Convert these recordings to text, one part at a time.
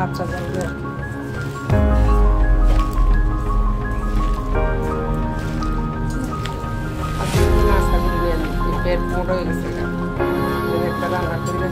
আচ্ছা যাবে নাস্তা করে নিয়ে পেট মোটা হয়ে গেছে একটা রান্না করে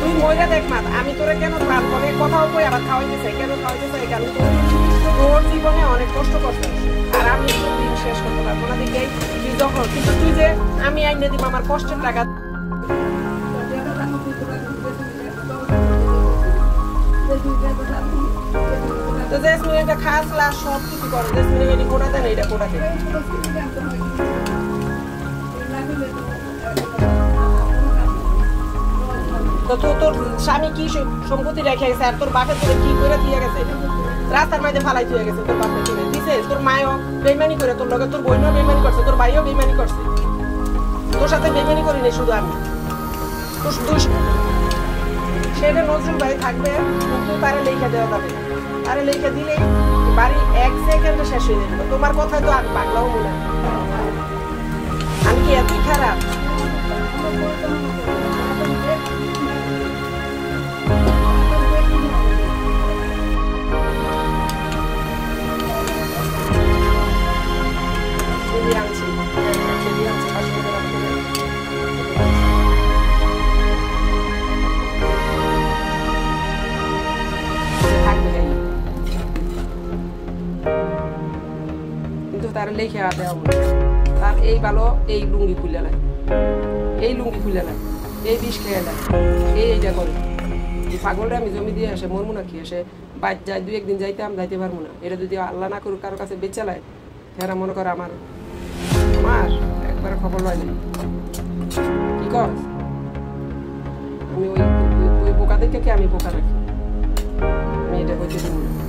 তুই মহিলা দেখ মা আমি তোরে কেন প্রাণপণে কথাও কই আবার খাওয়াইতে চাই কেন খাওয়াইতে চাই কারণ তোর জীবনে অনেক কষ্ট করছিস আর আমি দিন শেষ করতে পারবো না দেখে তুই যখন কিন্তু তুই যে আমি আইনে দিব আমার কষ্টের টাকা তো জেসমিন এটা খাস লাশ সব কিছু করে জেসমিন এটি কোটা দেন এটা কোটা দেন তো তোর স্বামী কি সম্পত্তি রেখে গেছে আর তোর বাপের তোরে কি করে দিয়ে গেছে রাস্তার মাঝে ফালাই দিয়ে গেছে তোর বাপের তোরে দিছে তোর মায়ও বেইমানি করে তোর লগে তোর বোনও বেইমানি করছে তোর ভাইও বেইমানি করছে তোর সাথে বেইমানি করি না শুধু আমি তোর সেটা নজরুল ভাই থাকবে কিন্তু তারে লেখা দেওয়া যাবে তারে লেখা দিলেই বাড়ি 1 সেকেন্ডে শেষ হয়ে যাবে তোমার কথা তো আমি পাগলাও মনে আমি কি এতই খারাপ তার লেখে দেওয়া তার এই ভালো এই লুঙ্গি খুলে লাগে এই লুঙ্গি খুলে লাগে এই বিষ খেয়ে লাগে এইটা করে এই পাগলটা আমি জমি দিয়ে আসে মরমু না কি এসে বাইর যাই 2-1 দিন যাইতে আমি যাইতে পারবো না এটা যদি আল্লাহ না করুক কারোর কাছে বেঁচে লায় এরা মনে করে আমার একবারে খবর লয় কি কর আমি ওই বোকা দেখে কি আমি বোকা রাখি আমি এটা হইতে দেবো না